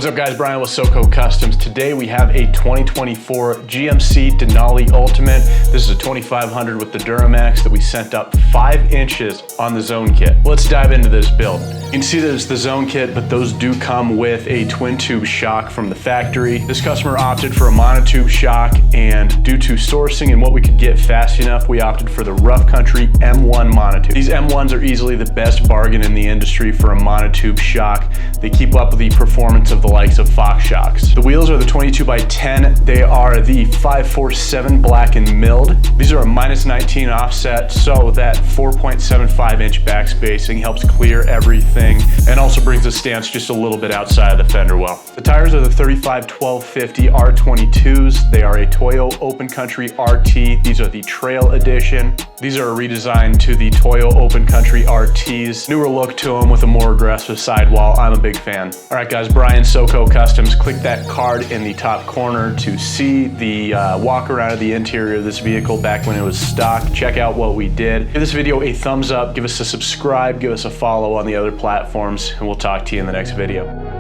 What's up guys, Brian with SoCo Customs. Today we have a 2024 GMC Denali Ultimate. This is a 2500 with the Duramax that we sent up 5 inches on the zone kit. Let's dive into this build. You can see that it's the zone kit, but those do come with a twin tube shock from the factory. This customer opted for a monotube shock, and due to sourcing and what we could get fast enough, we opted for the rough country M1 monotube. These M1s are easily the best bargain in the industry for a monotube shock. They keep up with the performance of the likes of Fox shocks. The wheels are the 22x10. They are the 547 black and milled. These are a -19 offset, so that 4.75 inch back spacing helps clear everything and also brings the stance just a little bit outside of the fender well. The tires are the 35-12-50 R22s. They are a Toyo Open Country RT. These are the Trail Edition. These are a redesign to the Toyo Open Country RTs. Newer look to them with a more aggressive sidewall. I'm a big fan. All right guys, Brian, SoCo Customs. Click that card in the top corner to see the walk around of the interior of this vehicle back when it was stock. Check out what we did. Give this video a thumbs up, give us a subscribe, give us a follow on the other platforms, and we'll talk to you in the next video.